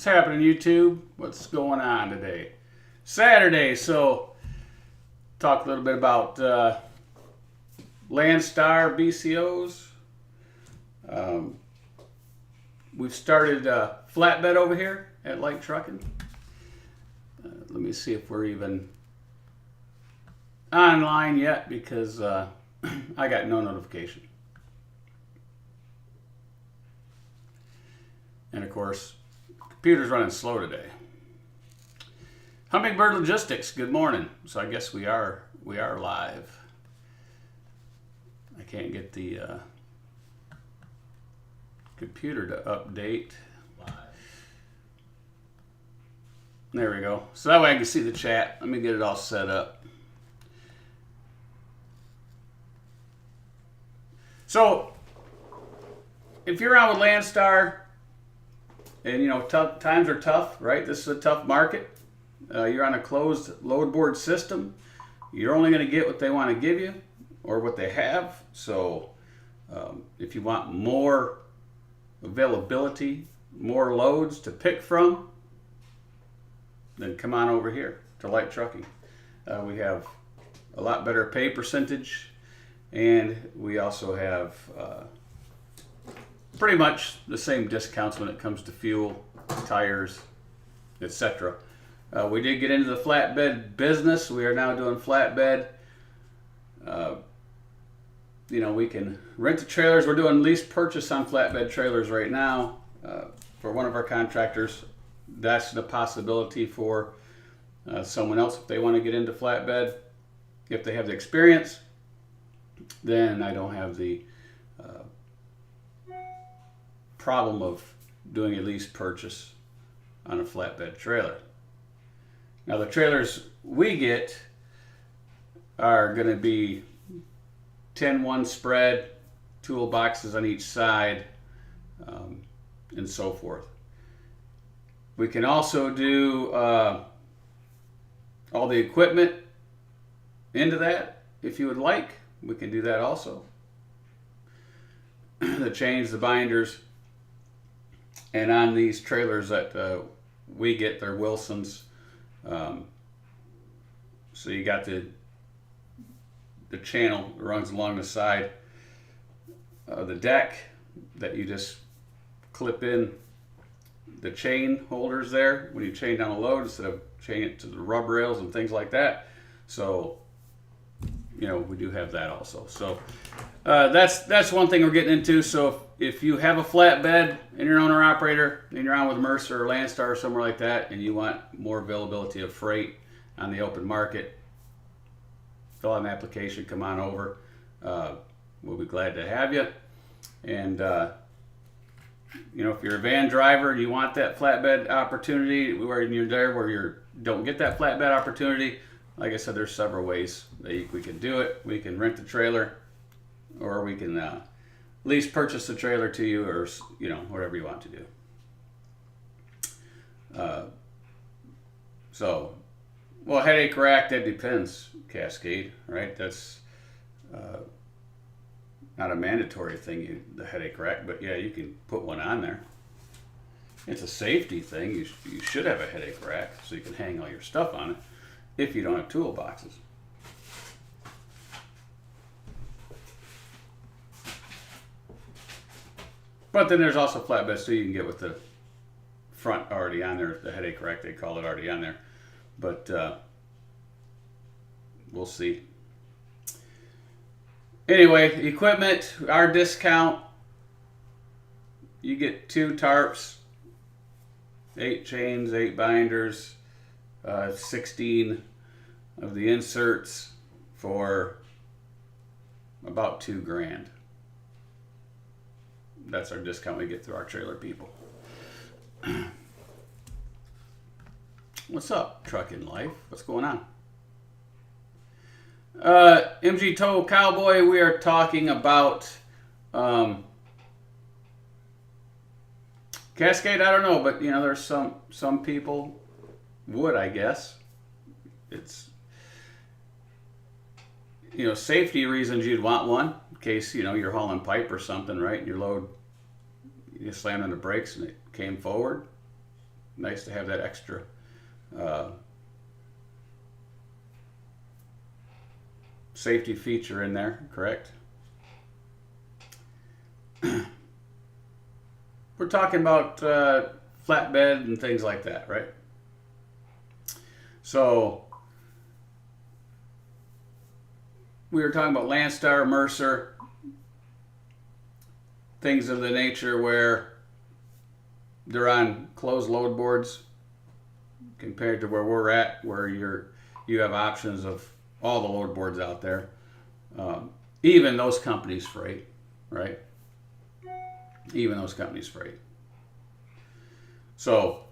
What's happening, YouTube? What's going on today? Saturday, so talk a little bit about Landstar BCOs. We've started flatbed over here at Light Trucking. Let me see if we're even online yet because I got no notification. And of course, computer's running slow today. Hummingbird Logistics, good morning. So I guess we are live. I can't get the computer to update. There we go. So that way I can see the chat. Let me get it all set up. So if you're on with Landstar, and you know, times are tough, right? This is a tough market. You're on a closed load board system. You're only going to get what they want to give you or what they have. So if you want more availability, more loads to pick from, then come on over here to Light Trucking. We have a lot better pay percentage, and we also have pretty much the same discounts when it comes to fuel, tires, etc. We did get into the flatbed business. We are now doing flatbed. You know, we can rent the trailers. We're doing lease purchase on flatbed trailers right now for one of our contractors. That's the possibility for someone else if they want to get into flatbed. If they have the experience, then I don't have the problem of doing a lease purchase on a flatbed trailer. Now the trailers we get are going to be 10-1 spread, toolboxes on each side, and so forth. We can also do all the equipment into that if you would like. We can do that also. The chains, the binders, and on these trailers that we get, they're Wilsons. So you got the channel that runs along the side of the deck that you just clip in the chain holders there when you chain down a load instead of chain it to the rub rails and things like that. So, you know, we do have that also. So that's one thing we're getting into. So if you have a flatbed and you're an owner operator and you're on with Mercer or Landstar or somewhere like that and you want more availability of freight on the open market, fill out an application, come on over. We'll be glad to have you. And you know, if you're a van driver and you want that flatbed opportunity, where you're there where you don't get that flatbed opportunity, like I said, there's several ways that we can do it. We can rent the trailer, or we can lease purchase the trailer to you, or you know, whatever you want to do. So, well, headache rack, that depends, Cascade, right? That's not a mandatory thing, the headache rack, but yeah, you can put one on there. It's a safety thing. You should have a headache rack so you can hang all your stuff on it if you don't have toolboxes. But then there's also flatbeds too you can get with the front already on there, the headache rack, they call it, already on there. But we'll see. Anyway, equipment, our discount, you get 2 tarps, 8 chains, 8 binders, 16 of the inserts for about $2,000. That's our discount we get through our trailer people. What's up, trucking life? What's going on? MG Toe Cowboy, we are talking about Cascade. I don't know, but you know, there's some people would, I guess. It's, you know, safety reasons you'd want one in case, you know, you're hauling pipe or something, right? And your load, you slammed on the brakes and it came forward. nice to have that extra safety feature in there, correct? We're talking about flatbed and things like that, right? So we were talking about Landstar, Mercer, things of the nature where they're on closed load boards compared to where we're at, where you have options of all the load boards out there. Even those companies freight, right? Even those companies freight. So,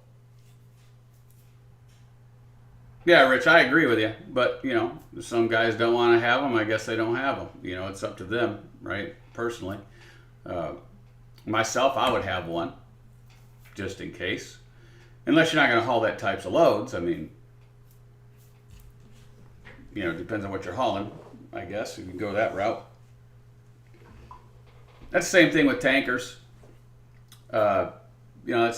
yeah, Rich, I agree with you. But, you know, some guys don't want to have them. I guess they don't have them. You know, it's up to them, right? Personally. Myself, I would have one just in case. Unless you're not going to haul that types of loads. I mean, you know, it depends on what you're hauling, I guess. You can go that route. That's the same thing with tankers. You know,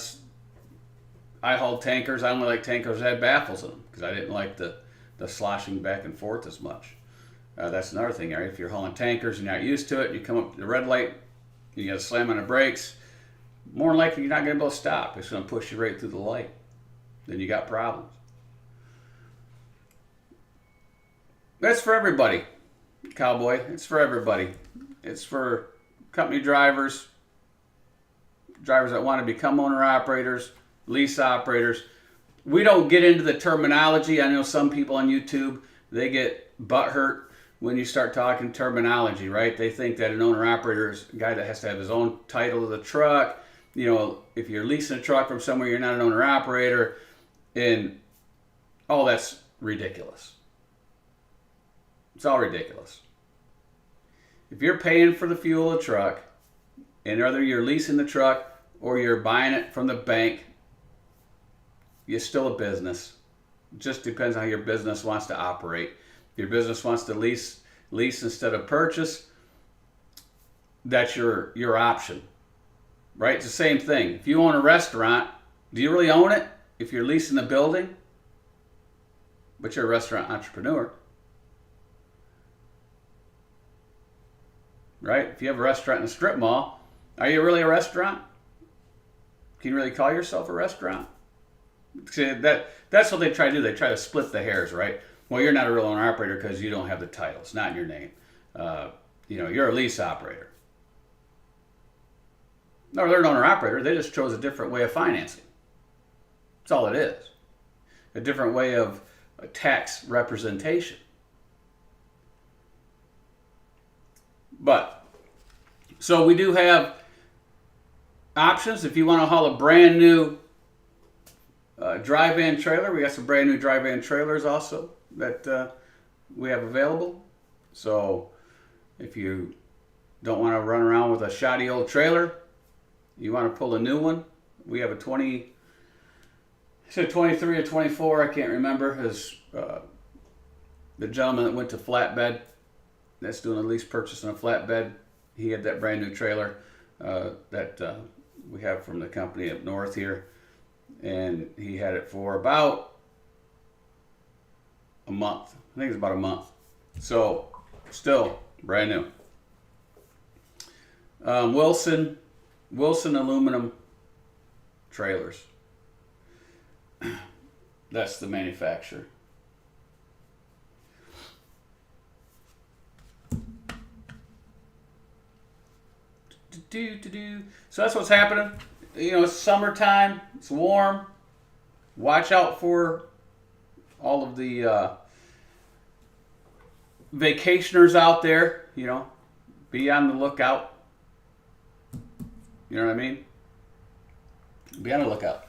I hauled tankers. I only like tankers that had baffles in them because I didn't like the sloshing back and forth as much. That's another thing, right? If you're hauling tankers and you're not used to it, you come up to the red light, you got to slam on the brakes, more than likely you're not going to be able to stop. It's going to push you right through the light. Then you got problems. That's for everybody, Cowboy. It's for everybody. It's for company drivers, drivers that want to become owner-operators, lease operators. We don't get into the terminology. I know some people on YouTube, they get butthurt when you start talking terminology, right? They think that an owner-operator is a guy that has to have his own title of the truck. You know, if you're leasing a truck from somewhere, you're not an owner-operator. And all that's ridiculous. It's all ridiculous. If you're paying for the fuel of the truck, and whether you're leasing the truck or you're buying it from the bank, you're still a business. It just depends on how your business wants to operate. If your business wants to lease instead of purchase, that's your option, right? It's the same thing. If you own a restaurant, do you really own it if you're leasing the building? But you're a restaurant entrepreneur. Right? If you have a restaurant in a strip mall, are you really a restaurant? Can you really call yourself a restaurant? See, that's what they try to do. They try to split the hairs, right? Well, you're not a real owner operator because you don't have the title. It's not in your name. You know, you're a lease operator. No, they're an owner operator. They just chose a different way of financing. That's all it is. A different way of tax representation. But, so we do have options. If you want to haul a brand new dry van trailer, we got some brand new dry van trailers also that we have available. So if you don't want to run around with a shoddy old trailer, you want to pull a new one, we have a 23 or 24, I can't remember, is the gentleman that went to Flatbed, that's doing a lease purchase on a flatbed. He had that brand new trailer that we have from the company up north here. And he had it for about a month. I think it's about a month. So, still brand new. Wilson aluminum trailers. That's the manufacturer. So that's what's happening. You know, it's summertime. It's warm. Watch out for all of the vacationers out there. You know, be on the lookout. You know what I mean? Be on the lookout.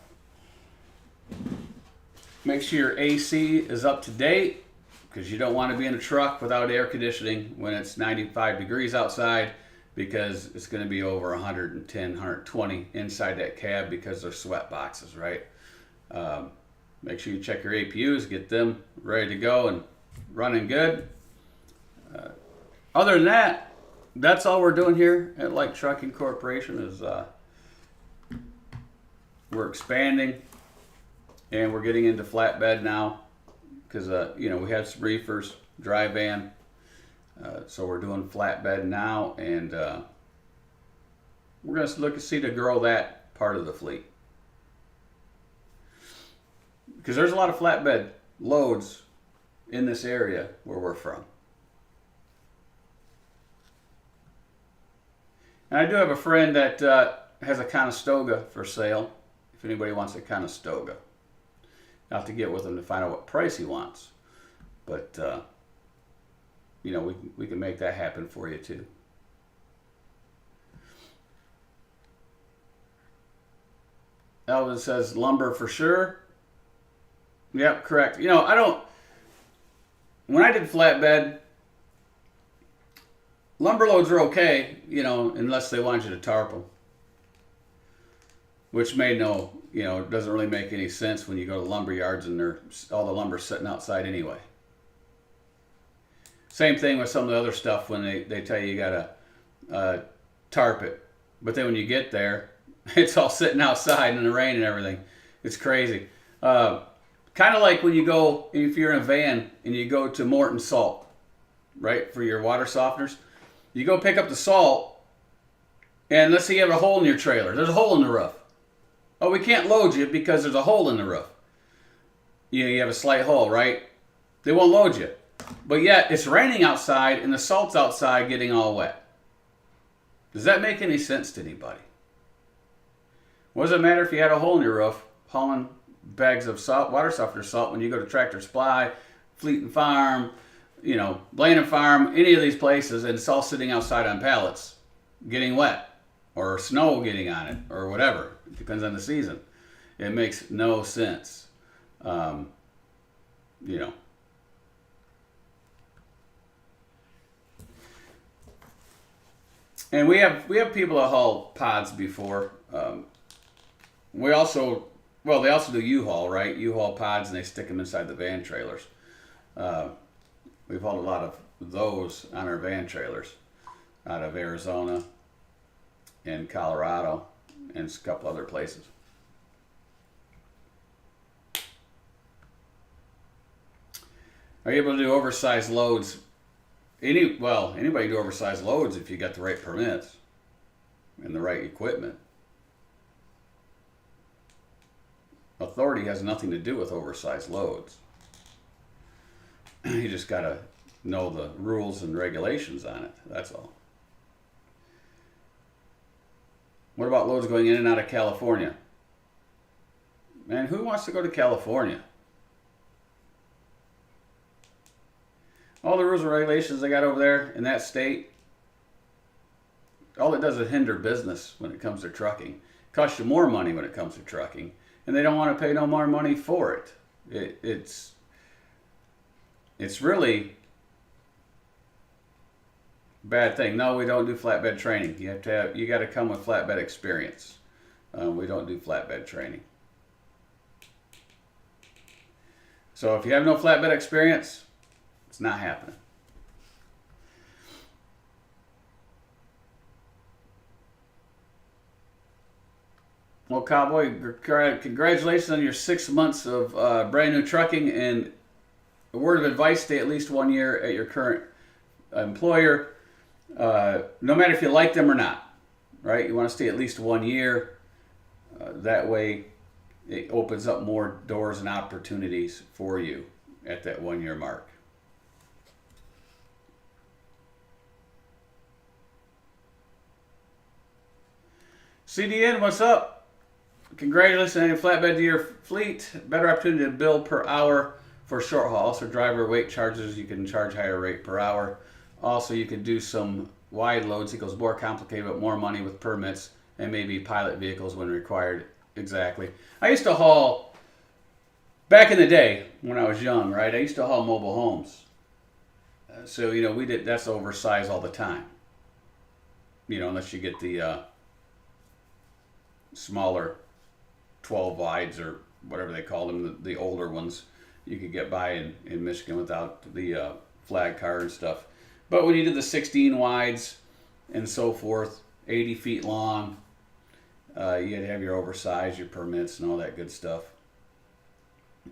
Make sure your AC is up to date because you don't want to be in a truck without air conditioning when it's 95 degrees outside, because it's going to be over 110, 120 inside that cab because they're sweat boxes, right? Make sure you check your APUs, get them ready to go and running good. Other than that, that's all we're doing here at Light Trucking Corporation is we're expanding. and we're getting into flatbed now because you know, we had some reefers, dry van, so we're doing flatbed now, and we're going to look and see to grow that part of the fleet, because there's a lot of flatbed loads in this area where we're from. And I do have a friend that has a Conestoga for sale, if anybody wants a Conestoga. I'll have to get with him to find out what price he wants. But, you know, we can make that happen for you too. Elvin says lumber for sure. Yep, correct. You know, when I did flatbed, lumber loads are okay, you know, unless they want you to tarp them. Which made no, you know, it doesn't really make any sense when you go to lumber yards and all the lumber's sitting outside anyway. Same thing with some of the other stuff when they tell you gotta tarp it. But then when you get there, it's all sitting outside in the rain and everything. It's crazy. Kind of like when you go, if you're in a van and you go to Morton Salt, right, for your water softeners. You go pick up the salt, and let's say you have a hole in your trailer. There's a hole in the roof. Oh, we can't load you because there's a hole in the roof. You have a slight hole, right? They won't load you. But yet, it's raining outside, and the salt's outside getting all wet. Does that make any sense to anybody? What does it matter if you had a hole in your roof, hauling bags of salt, water softener salt, when you go to Tractor Supply, Fleet and Farm, you know, Blaine Farm, any of these places, and it's all sitting outside on pallets, getting wet, or snow getting on it, or whatever. It depends on the season. It makes no sense. You know. And we have people that haul pods before. We also, well, they also do U-Haul, right? U-Haul pods, and they stick them inside the van trailers. We've hauled a lot of those on our van trailers out of Arizona and Colorado and a couple other places. Are you able to do oversized loads? Anybody do oversized loads if you got the right permits and the right equipment. Authority has nothing to do with oversized loads. You just got to know the rules and regulations on it. That's all. What about loads going in and out of California? Man, who wants to go to California? All the rules and regulations they got over there in that state, all it does is hinder business when it comes to trucking. It costs you more money when it comes to trucking, and they don't want to pay no more money for it. It's really a bad thing. No, we don't do flatbed training. You got to come with flatbed experience. We don't do flatbed training. So if you have no flatbed experience, it's not happening. Well, Cowboy, congratulations on your 6 months of brand new trucking, and a word of advice: stay at least 1 year at your current employer, no matter if you like them or not, right? You want to stay at least 1 year. That way it opens up more doors and opportunities for you at that 1 year mark. CDN, what's up? Congratulations on your flatbed to your fleet. Better opportunity to bill per hour for short haul. So driver weight charges, you can charge higher rate per hour. Also, you can do some wide loads. It goes more complicated, but more money with permits and maybe pilot vehicles when required. Exactly. I used to haul, back in the day when I was young, right? I used to haul mobile homes. So, you know, that's oversized all the time. You know, unless you get the smaller 12 wides or whatever they call them, the older ones. You could get by in Michigan without the flag car and stuff. But when you did the 16 wides and so forth, 80 feet long, you had to have your oversized, your permits and all that good stuff.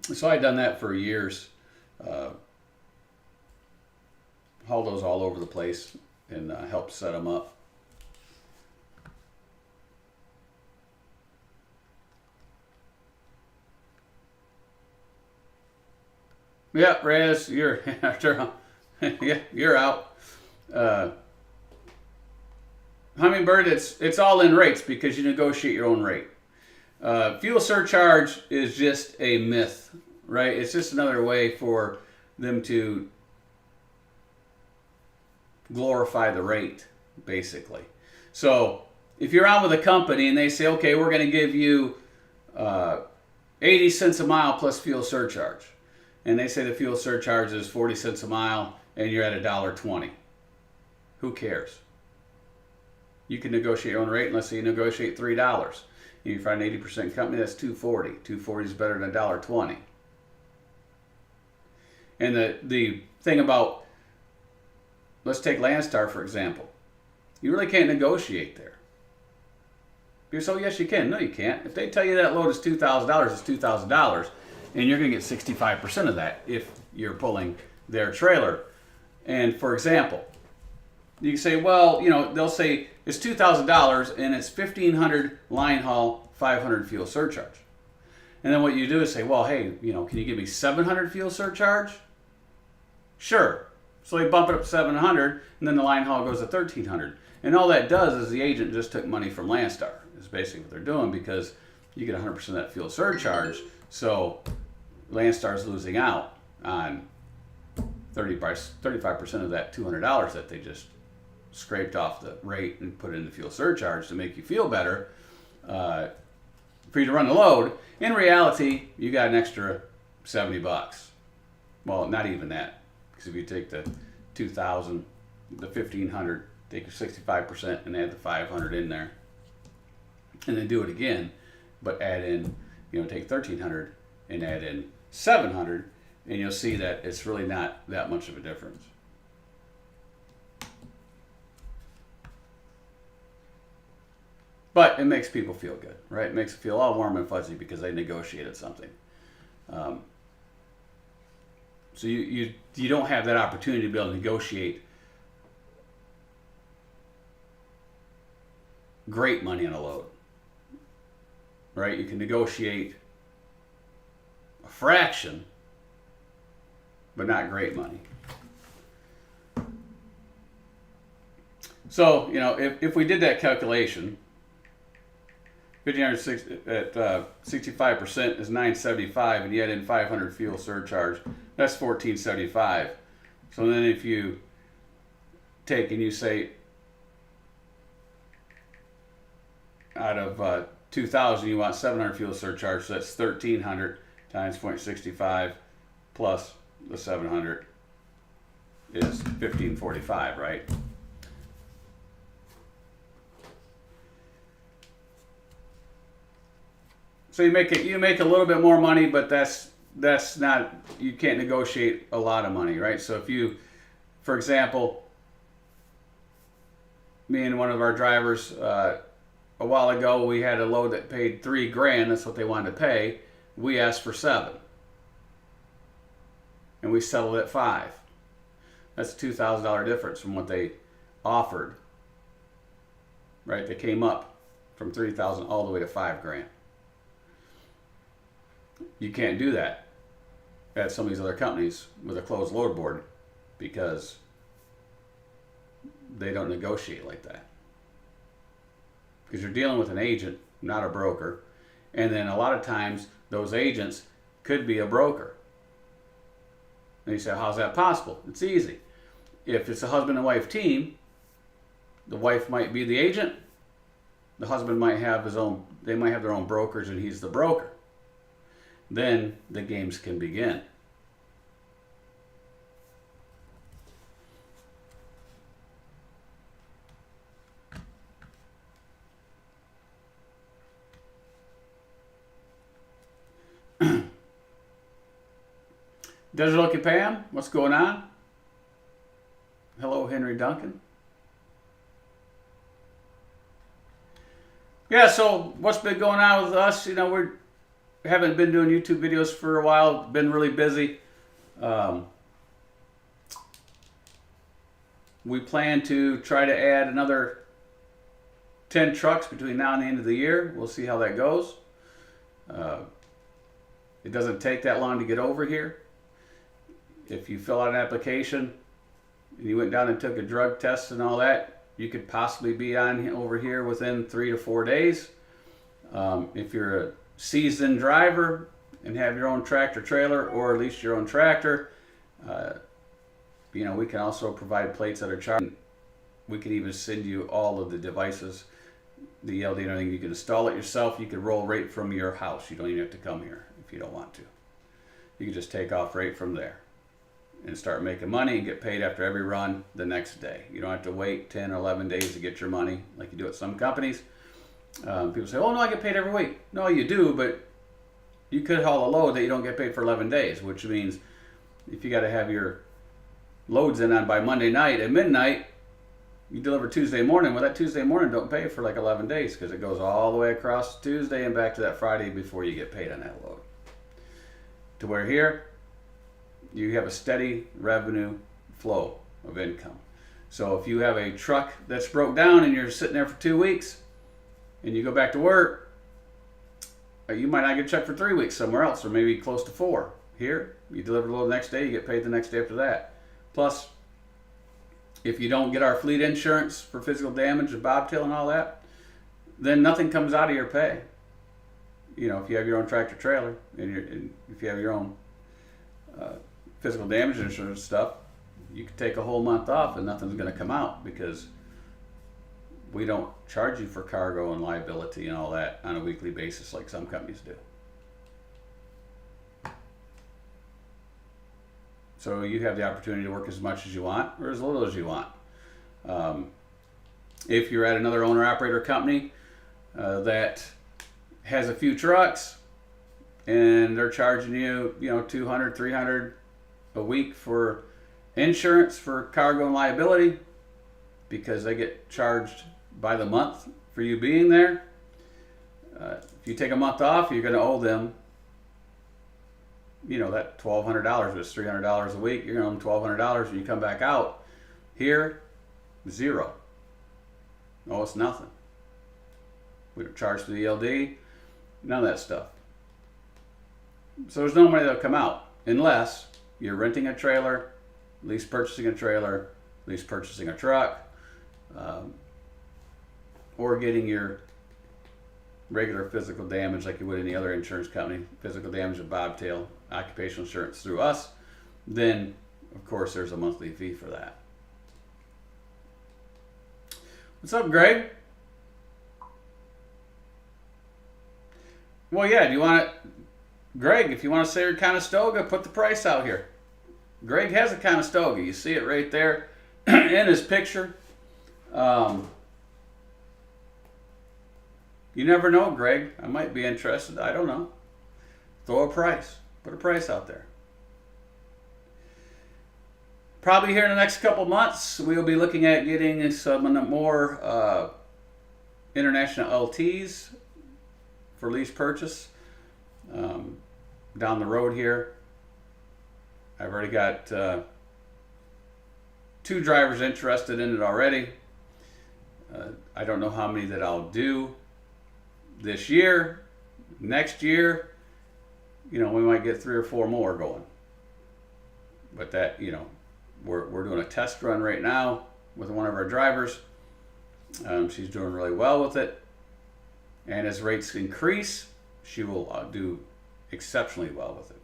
So I'd done that for years. Hauled those all over the place and helped set them up. Yeah, Raz, you're yeah, you're out. Hummingbird, it's all in rates because you negotiate your own rate. Fuel surcharge is just a myth, right? It's just another way for them to glorify the rate, basically. So if you're on with a company and they say, okay, we're going to give you 80 cents a mile plus fuel surcharge, and they say the fuel surcharge is 40 cents a mile and you're at $1.20, who cares? You can negotiate your own rate unless you negotiate $3. You find an 80% company, that's $2.40. $2.40 is better than $1.20. And the thing about, let's take Landstar for example. You really can't negotiate there. You're so yes you can. No, you can't. If they tell you that load is $2,000, it's $2,000, and you're going to get 65% of that if you're pulling their trailer. And for example, you can say, well, you know, they'll say it's $2,000 and it's $1,500 line haul, $500 fuel surcharge. And then what you do is say, well, hey, you know, can you give me $700 fuel surcharge? Sure. So they bump it up to $700, and then the line haul goes to $1,300. And all that does is the agent just took money from Landstar. Is basically what they're doing, because you get 100% of that fuel surcharge. So Landstar's losing out on 35% of that $200 that they just scraped off the rate and put it in the fuel surcharge to make you feel better for you to run the load. In reality, you got an extra $70. Well, not even that, because if you take the 2,000, the 1,500, take your 65% and add the 500 in there, and then do it again, but add in, you know, take 1,300 and add in 700, and you'll see that it's really not that much of a difference. But it makes people feel good, right? It makes them feel all warm and fuzzy because they negotiated something. So you don't have that opportunity to be able to negotiate great money on a load, right? You can negotiate a fraction, but not great money. So, you know, if we did that calculation, 1,560 at 65% is $975, and you add in 500 fuel surcharge, that's $1,475. So then if you take and you say out of 2,000 you want 700 fuel surcharge, so that's 1,300 times 0.65 plus the 700 is 1,545, right? So you make a little bit more money, but that's not, you can't negotiate a lot of money, right? So if you, for example, me and one of our drivers a while ago, we had a load that paid $3,000. That's what they wanted to pay. We asked for $7,000, and we settled at $5,000. That's a $2,000 difference from what they offered, right? They came up from $3,000 all the way to $5,000. You can't do that at some of these other companies with a closed load board because they don't negotiate like that. Because you're dealing with an agent, not a broker. And then a lot of times those agents could be a broker. And you say, how's that possible? It's easy. If it's a husband and wife team, the wife might be the agent. The husband might have they might have their own brokers, and he's the broker. Then the games can begin. Desert Looking Pam, what's going on? Hello, Henry Duncan. Yeah, so what's been going on with us? You know, haven't been doing YouTube videos for a while. Been really busy. We plan to try to add another 10 trucks between now and the end of the year. We'll see how that goes. It doesn't take that long to get over here. If you fill out an application and you went down and took a drug test and all that, you could possibly be on over here within 3 to 4 days. If you're a seasoned driver and have your own tractor trailer, or at least your own tractor, we can also provide plates that are charged. We can even send you all of the devices, the ELD and everything. You can install it yourself. You can roll right from your house. You don't even have to come here if you don't want to. You can just take off right from there and start making money and get paid after every run the next day. You don't have to wait 10 or 11 days to get your money like you do at some companies. People say, oh no, I get paid every week. No, you do, but you could haul a load that you don't get paid for 11 days, which means if you got to have your loads in on by Monday night at midnight, you deliver Tuesday morning. Well, that Tuesday morning don't pay for like 11 days because it goes all the way across Tuesday and back to that Friday before you get paid on that load. To where here, you have a steady revenue flow of income. So if you have a truck that's broke down and you're sitting there for 2 weeks and you go back to work, you might not get a check for 3 weeks somewhere else, or maybe close to 4. Here, you deliver the load the next day, you get paid the next day after that. Plus, if you don't get our fleet insurance for physical damage and bobtail and all that, then nothing comes out of your pay. If you have your own tractor trailer and if you have your own physical damage insurance stuff, you can take a whole month off and nothing's going to come out because we don't charge you for cargo and liability and all that on a weekly basis like some companies do. So you have the opportunity to work as much as you want or as little as you want. If you're at another owner-operator company that has a few trucks and they're charging you, $200, $300 a week for insurance for cargo and liability because they get charged by the month for you being there. If you take a month off, you're going to owe them, that $1,200 was $300 a week. You're going to owe them $1,200 when you come back out. Here, zero. Oh, it's nothing. We don't charge the ELD, none of that stuff. So there's no money that'll come out unless you're renting a trailer, lease purchasing a trailer, lease purchasing a truck, or getting your regular physical damage like you would any other insurance company, physical damage and bobtail, occupational insurance through us. Then, of course, there's a monthly fee for that. What's up, Greg? Well, yeah, do you want it? Greg, if you want to say your Conestoga, put the price out here. Greg has a Conestoga. You see it right there in his picture. You never know, Greg. I might be interested. I don't know. Throw a price. Put a price out there. Probably here in the next couple months, we'll be looking at getting some more international LTs for lease purchase down the road here. I've already got 2 drivers interested in it already. I don't know how many that I'll do this year. Next year, we might get 3 or 4 more going. But that, we're doing a test run right now with one of our drivers. She's doing really well with it. And as rates increase, she will do exceptionally well with it.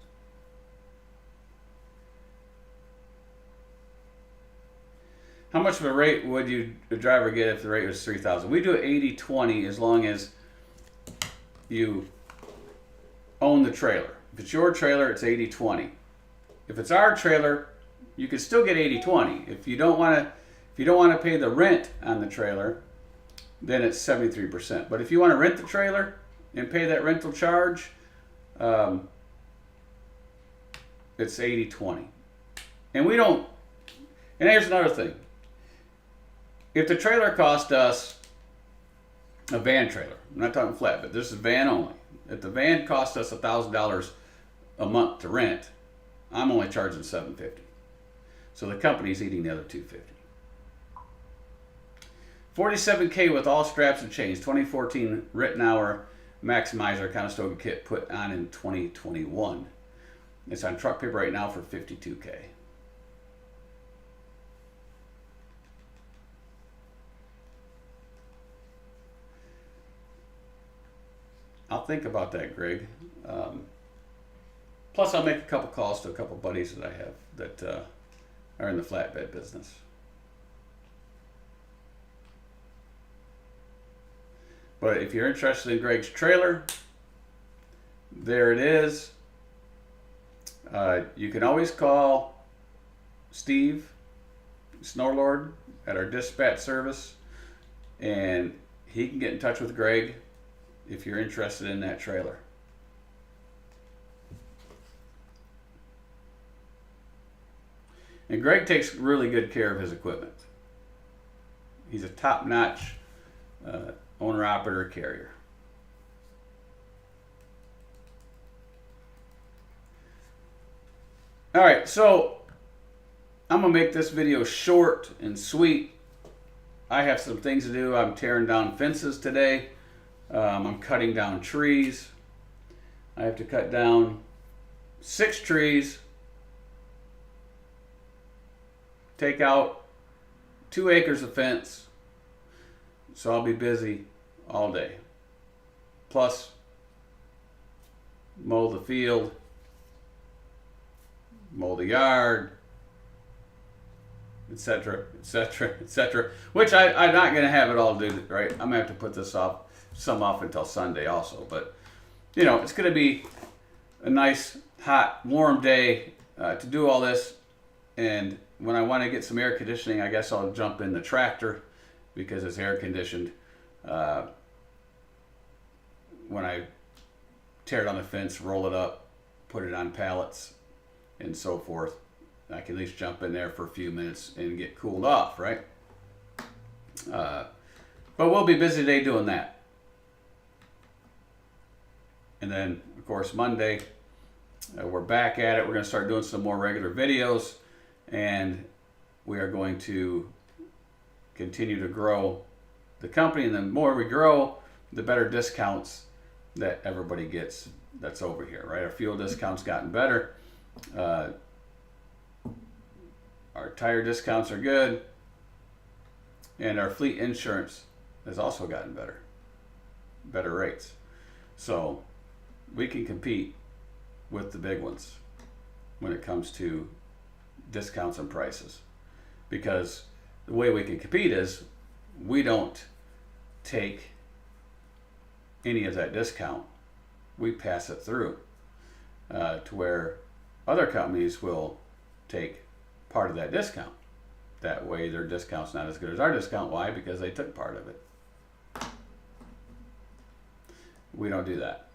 How much of a rate would the driver get if the rate was $3,000? We do it 80-20 as long as you own the trailer. If it's your trailer, it's 80-20. If it's our trailer, you can still get 80-20. If you don't want to pay the rent on the trailer, then it's 73%. But if you want to rent the trailer and pay that rental charge, it's 80-20. And here's another thing. If the trailer cost us a van trailer. I'm not talking flatbed. This is van only. If the van costs us $1,000 a month to rent, I'm only charging $750. So the company's eating the other $250. $47K with all straps and chains. 2014 written hour Maximizer Conestoga kit put on in 2021. It's on truck paper right now for $52K. I'll think about that, Greg. Plus, I'll make a couple calls to a couple buddies that I have that are in the flatbed business. But if you're interested in Greg's trailer, there it is. You can always call Steve Snorlord at our dispatch service, and he can get in touch with Greg if you're interested in that trailer. And Greg takes really good care of his equipment. He's a top-notch owner-operator carrier. All right, so I'm gonna make this video short and sweet. I have some things to do. I'm tearing down fences today. I'm cutting down trees. I have to cut down 6 trees, take out 2 acres of fence. So I'll be busy all day. Plus, mow the field, mow the yard, etc., etc., etc. Which I'm not going to have it all do, right? I'm going to have to put this off, some off until Sunday also. But, you know, it's going to be a nice, hot, warm day to do all this. And when I want to get some air conditioning, I guess I'll jump in the tractor because it's air conditioned. When I tear down the fence, roll it up, put it on pallets, and so forth, I can at least jump in there for a few minutes and get cooled off, right? But we'll be busy today doing that. And then, of course, Monday, we're back at it. We're going to start doing some more regular videos, and we are going to continue to grow the company. And the more we grow, the better discounts that everybody gets that's over here, right? Our fuel discounts gotten better. Our tire discounts are good. And our fleet insurance has also gotten better rates. So we can compete with the big ones when it comes to discounts and prices. Because the way we can compete is we don't take any of that discount. We pass it through to where other companies will take part of that discount. That way their discount's not as good as our discount. Why? Because they took part of it. We don't do that.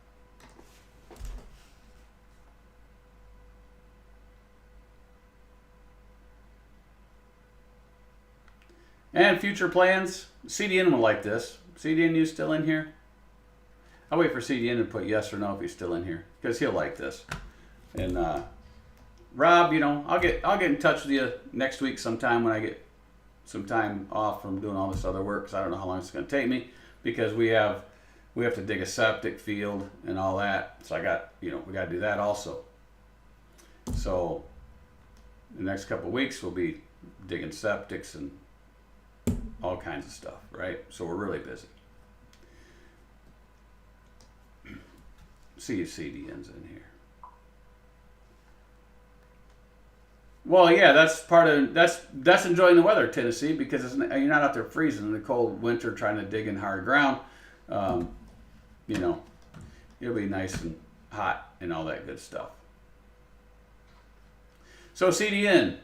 And future plans, CDN will like this. CDN, you still in here? I'll wait for CDN to put yes or no if he's still in here, because he'll like this. And Rob, you know, I'll get in touch with you next week sometime when I get some time off from doing all this other work, because I don't know how long it's going to take me, because we have to dig a septic field and all that. So we got to do that also. So the next couple of weeks we'll be digging septics and all kinds of stuff, right? So we're really busy. See if CDN's in here. Well, yeah, that's enjoying the weather, Tennessee, because you're not out there freezing in the cold winter trying to dig in hard ground. You know, it'll be nice and hot and all that good stuff. So CDN,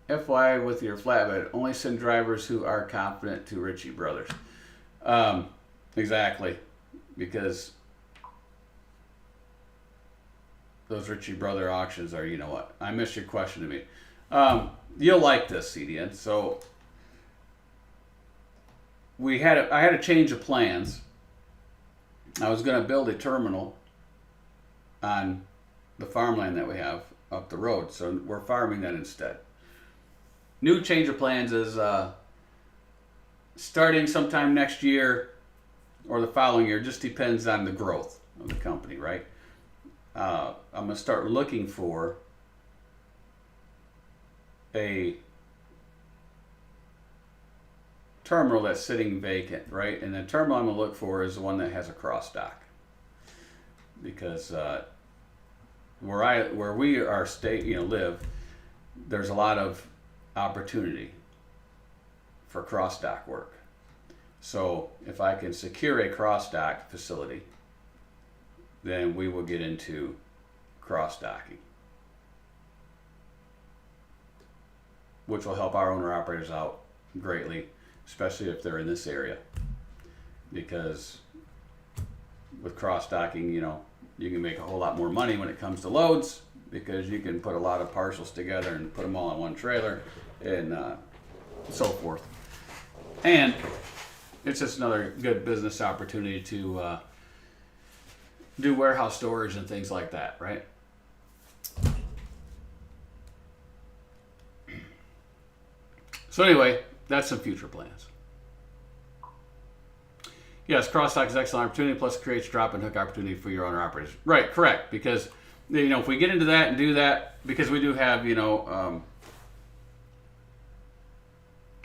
FYI with your flatbed, only send drivers who are confident to Ritchie Brothers. Exactly, because those Ritchie Brother auctions are, you know what? I missed your question to me. You'll like this, CDN. So I had a change of plans. I was going to build a terminal on the farmland that we have up the road, so we're farming that instead. New change of plans is starting sometime next year or the following year. Just depends on the growth of the company, right? I'm going to start looking for a terminal that's sitting vacant, right? And the terminal I'm going to look for is the one that has a cross dock, because where we are live, there's a lot of opportunity for cross dock work. So if I can secure a cross dock facility, then we will get into cross docking, which will help our owner operators out greatly, especially if they're in this area, because with cross docking, you can make a whole lot more money when it comes to loads, because you can put a lot of parcels together and put them all on one trailer and so forth. And it's just another good business opportunity to do warehouse storage and things like that, right? So anyway, that's some future plans. Yes, cross-dock is an excellent opportunity, plus creates drop and hook opportunity for your owner operators. Right, correct. Because if we get into that and do that, because we do have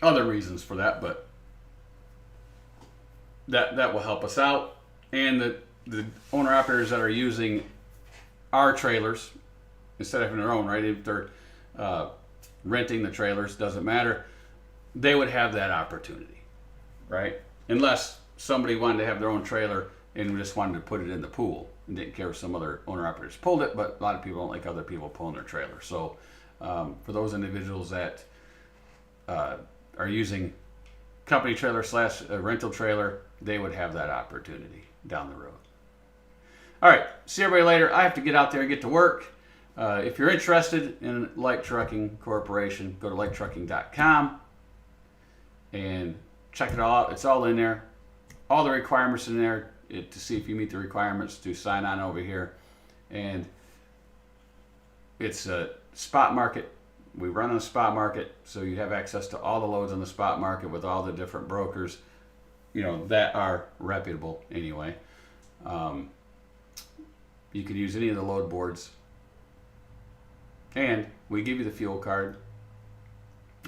other reasons for that, but that will help us out. And the owner operators that are using our trailers instead of having their own, right? If they're renting the trailers, doesn't matter. They would have that opportunity, right? Unless somebody wanted to have their own trailer and just wanted to put it in the pool and didn't care if some other owner operators pulled it, but a lot of people don't like other people pulling their trailer. So for those individuals that are using company trailer / rental trailer, they would have that opportunity down the road. All right, see everybody later. I have to get out there and get to work. If you're interested in Light Trucking Corporation, go to lighttrucking.com and check it all out. It's all in there. All the requirements in there to see if you meet the requirements to sign on over here. And it's a spot market. We run on a spot market, so you have access to all the loads on the spot market with all the different brokers, that are reputable anyway. You can use any of the load boards. And we give you the fuel card.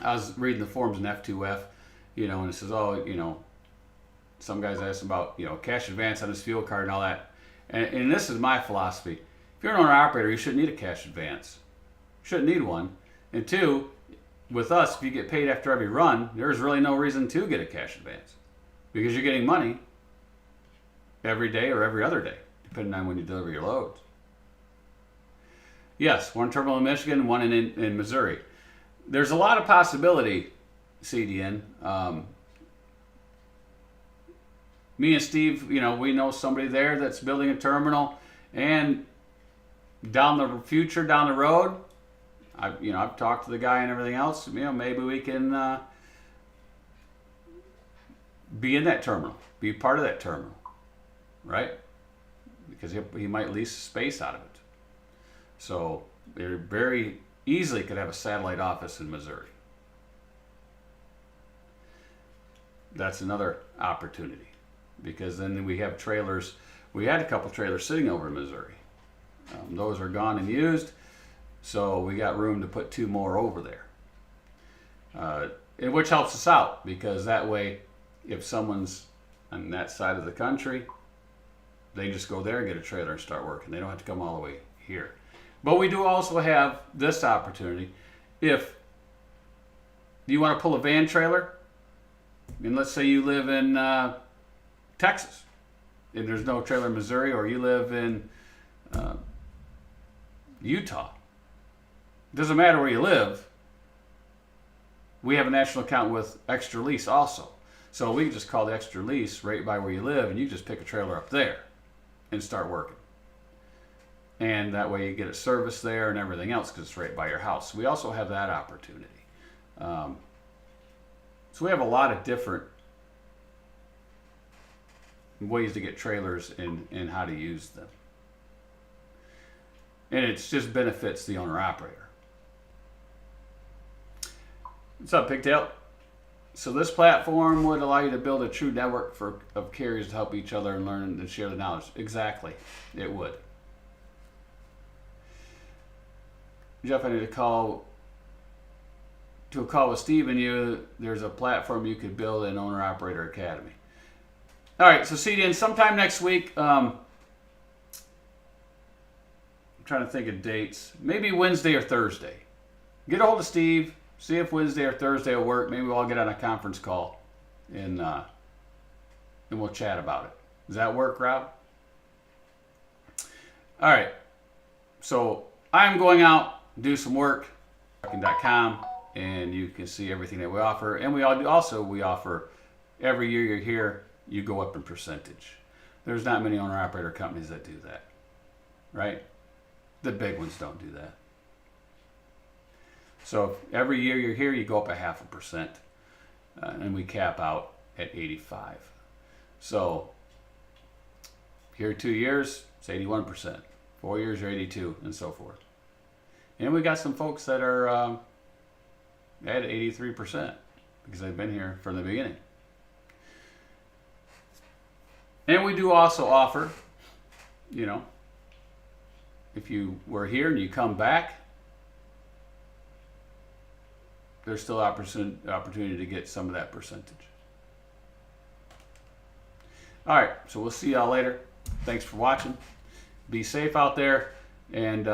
I was reading the forms in F2F, and it says, some guys ask about, cash advance on his fuel card and all that. And this is my philosophy. If you're an owner operator, you shouldn't need a cash advance. You shouldn't need one. And two, with us, if you get paid after every run, there's really no reason to get a cash advance, because you're getting money every day or every other day, depending on when you deliver your loads. Yes, one terminal in Michigan, one in Missouri. There's a lot of possibility, CDN. Me and Steve, we know somebody there that's building a terminal, and down the road, I've talked to the guy and everything else. Maybe we can be in that terminal, be part of that terminal, right? Because he might lease space out of it. So they very easily could have a satellite office in Missouri. That's another opportunity, because then we have trailers. We had a couple trailers sitting over in Missouri. Those are gone and used, so we got room to put 2 more over there, which helps us out, because that way, if someone's on that side of the country, they can just go there and get a trailer and start working. They don't have to come all the way here. But we do also have this opportunity. If you want to pull a van trailer, and let's say you live in Texas, and there's no trailer in Missouri, or you live in Utah. Doesn't matter where you live. We have a national account with Extra Lease also. So we can just call the Extra Lease right by where you live, and you just pick a trailer up there and start working. And that way you get a service there and everything else, because it's right by your house. We also have that opportunity. So we have a lot of different ways to get trailers and how to use them. And it just benefits the owner-operator. What's up, Pigtail? So this platform would allow you to build a true network of carriers to help each other and learn and share the knowledge. Exactly, it would. Jeff, I need a call with Steve and you. There's a platform you could build an owner-operator academy. All right, so T.E.N, sometime next week. I'm trying to think of dates. Maybe Wednesday or Thursday. Get a hold of Steve. See if Wednesday or Thursday will work. Maybe we'll all get on a conference call and we'll chat about it. Does that work, Rob? All right. So I'm going out, do some work, .com, and you can see everything that we offer. And we offer every year you're here, you go up in percentage. There's not many owner-operator companies that do that, right? The big ones don't do that. So every year you're here, you go up 0.5%, and we cap out at 85. So here 2 years, it's 81%. 4 years, you're 82, and so forth. And we got some folks that are at 83% because they've been here from the beginning. And we do also offer, you know, if you were here and you come back, there's still opportunity to get some of that percentage. All right, so we'll see y'all later. Thanks for watching. Be safe out there. And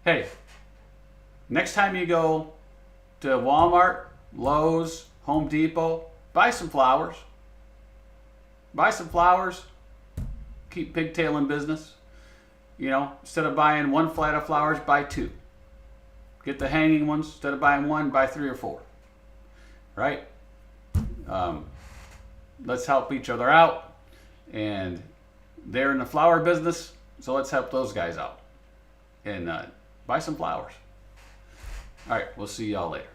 hey, next time you go to Walmart, Lowe's, Home Depot, buy some flowers. Buy some flowers. Keep Pigtail in business. You know, instead of buying one flat of flowers, buy two. Get the hanging ones. Instead of buying one, buy 3 or 4. Right? Let's help each other out. And they're in the flower business, so let's help those guys out. And buy some flowers. All right, we'll see y'all later.